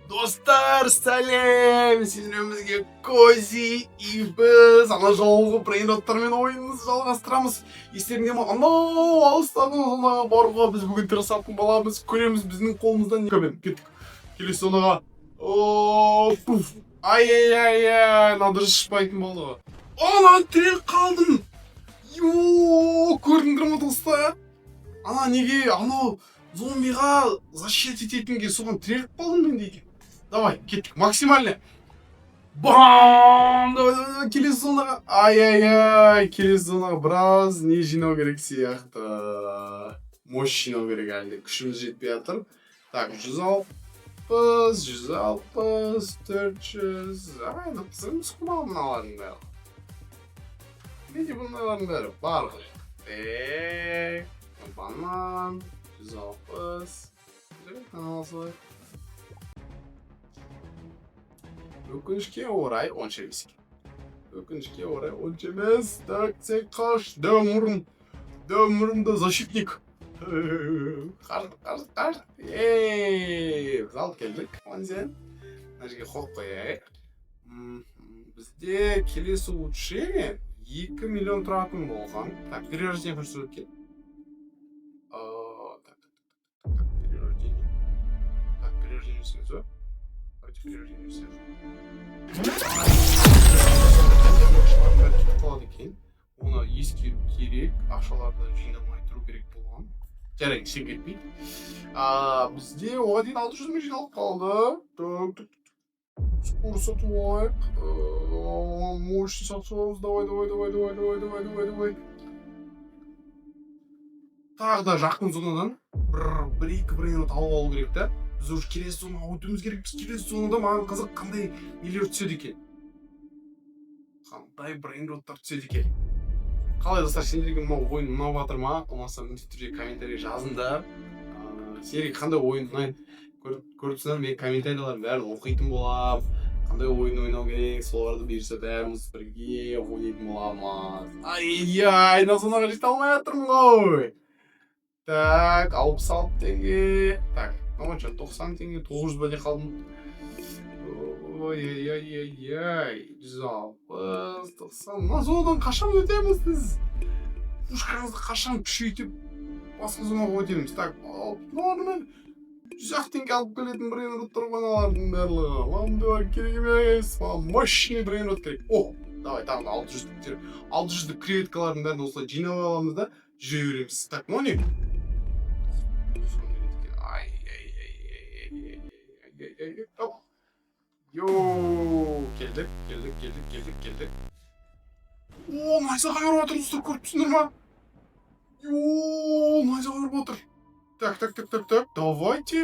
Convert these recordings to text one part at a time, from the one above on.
Достар, сәлем! Сіздің өмізге Кози и біз ана жолғы брейнроттармен ойынымызды жалғастырамыз. Естеріңде ма? Анау алыстағы зонаға баруға біз бүгін тырысатын боламыз. Көреміз біздің қолымыздан не көбен. Кеттік. Келесі зонаға. Пуф. Ай-яй-яй-яй. Надыры шықпайтын болды. Ана тірек қалдым. Көрдіңдер ма достар? Ана неге анау зомбиға защит ететінге соған тірек қалдым мен дейді. Давай, кеттік, максимально. Бам! Давай, келесі зонаға. Ай-яй-яй, келесі зонаға біраз не жинау керек сияқты. Мощь жинау керек әлде. Күшіміз жетпей жатыр. Так, 160, 400. Ай, нұқтысыңыз құмалын алардың бәрі. Неде бұндайлардың бәрі? Бар ғой. Банан, 160. Алсай. Өкінішке орай онша емес екен. Өкінішке орай онша емес. Так, сен қаш. Мұрында защитник. Қаш. Зал келдік. Сен. Мына жерге қойып қояйық. Бізде келесі улучшение 2 миллион тұратын болған. Так, перерождение көрсетіп өткен. Перерождение сөзі. Давайте перерождение сөзі. Оны ескеру керек, ақшаларды жинамай тұру керек болған. Жарайды, сен кетпейді. Бізде оға дейін 600 мың жиналып қалды. Скоро сатып алайық. Мощный сатып аламыз. Давай. Тағы да жақын зонадан бір-екі брейнрот алып алу керек та. Біз уже келесі зонаға өтуіміз керек. Біз келесі зонада маған қызық қандай нелер түседі екен. Қандай брейнроттар түседі екен. Қалай достар, сендерге мынау ойын ұнап жатыр ма? Ұнаса міндетті түрде комментарий жазыңдар. Сендерге қандай ойын ұнайды көріп тұрсаңдар, мен комментарийлердің бәрін оқитын боламын. Қандай ойын ойнау керек, соларды бұйырса бәріміз бірге ойнайтын боламыз. Ай-яй, мына зонаға жете алмай жатырмын ғой. Так, 66 теңге. Так, 90 теңге, 900 бәле қалдым. Ой-ой-ой-ой-ой, 160, 90. Мына зонадан қашан өтеміз біз? Пушкамызды қашан күшейтіп басқа зонаға өтеміз. Так, нормально. 100 теңге алып келетін брейнроттар ғаналардың барлығы. Ламдылар керек емес. Мощный брейнрот керек. Давай, тағы 600 креветкалардың бәрін осылай жинап аламыз да жүре береміз. Так, но не? Келдік. Найзаға көріп отыр, ұстап көріп түсіндір ма? Найзаға көріп отыр. Так. Давайте.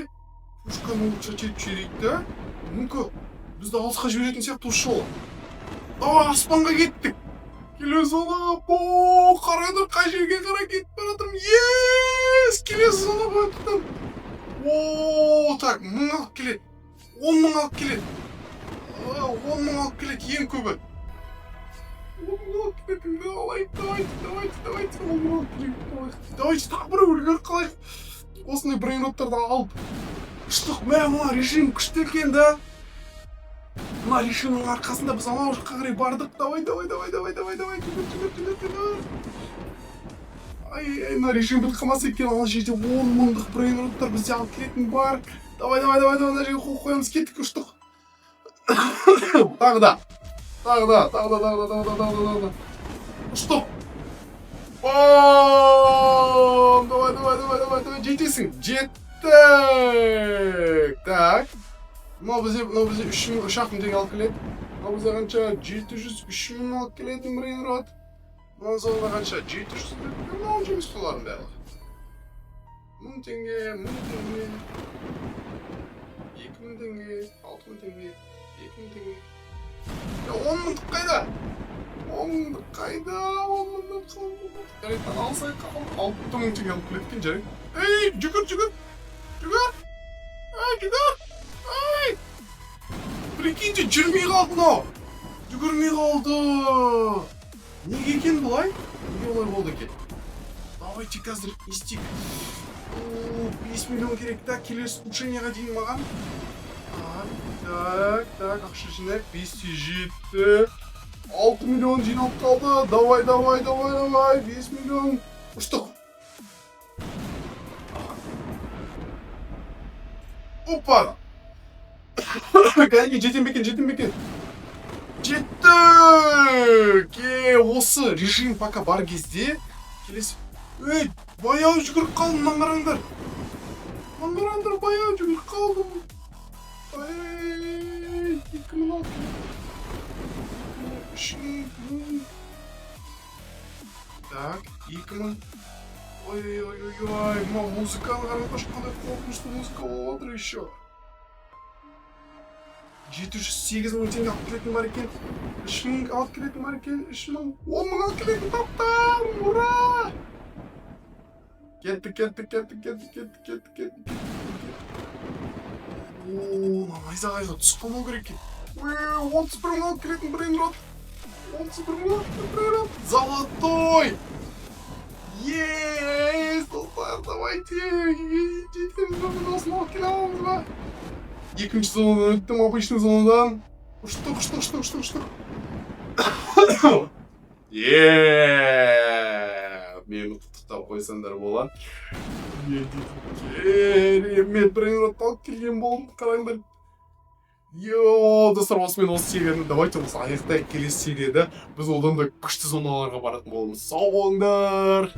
Пушканы улучшать етіп жіберейік, да? Ну-ка, бізді алысқа жіберетін сияқты осы жолы. Давай, аспанға кеттік. Келесі зонаға. Қарайдар, қай жерге қарай кетіп бара жатырмын. Келесі зонаға өттім. Так, 1000 алып келеді. 10.000 алып келеді. 10.000 алып келеді, ең көбі. 10.000 алып келеді. Давайте, тағы бір өлгер қалайық. Осындай брейнроттарды алып. Күштік, мына режим күшті екен, да? Мына режимнің арқасында біз анау жаққа қарай бардық. Давай. Ай, мына режим біт қамасы екен. Ана жерде 10.000-дық брейнроттар бізде алып келетін бар. Давай, мына жерге қол қоямыз, кеттік күштік. Тағы да. Күштік. Давай, жетесің. Жеттік. Так. Мынау бізде 3000 теңге алып келеді. Мынау бізде қанша? 3000 алып келетін брейнрот. Мынау зонаға қанша? 700. Мынау жұмыс қоларын бәрі. 1000 теңге, 2000 теңге, 6000 теңге, 2000 теңге. 10.000 қайда? 10.000 қайда? 10.000 қалды. Жарайттан алсай қалды. 6000 теңге алып келеткен жарайды. Жүгір. Прикиньте, жүрмей қалды мынау. Жүгірмей қалды. Неге екен бұлай? Неге олай болды екен? Давайте қазір істейік. 5 миллион керек та, келесі улучшениеға дейін маған. Так, ақша жинайық. 500 жетті. 6 миллион жиналып қалды. Давай. 5 миллион. Ұштық. Опа! Кәдімгі жетем бекен. Жеттік! Осы режим пока бар кезде келесі. Ей, баяу жүгіріп қалдым, мынаны қараңдар. Баяу жүгіріп қалдым. Ай, 2006. 3000. Так, 2000. Ой, мына музыканы қараңдаршы, қандай қорқынышты музыка болып отыр еще. 708 мың теңге алып келетін бар екен. 3000 алып келетін бар екен. 3000, 10 мың алып келетін таптым. Ура! Кеттік. Ооо, найза түсіп қалмау керек екен. 31 мың алып келетін брейнрот. Золотой! Есть, достар, давайте. Жеткенімізді осыны алып келе аламыз ба? Екінші зонадан өттім, обычный зонадан. Ұштық. Мені құттықтап қойсаңдар болады. Керемет брейнрот алып келген болдым, қараңдар. Достар, осымен осы серияны давайте осы аяқтайық. Келесі серияда біз одан да күшті зоналарға баратын боламыз. Сау болыңдар.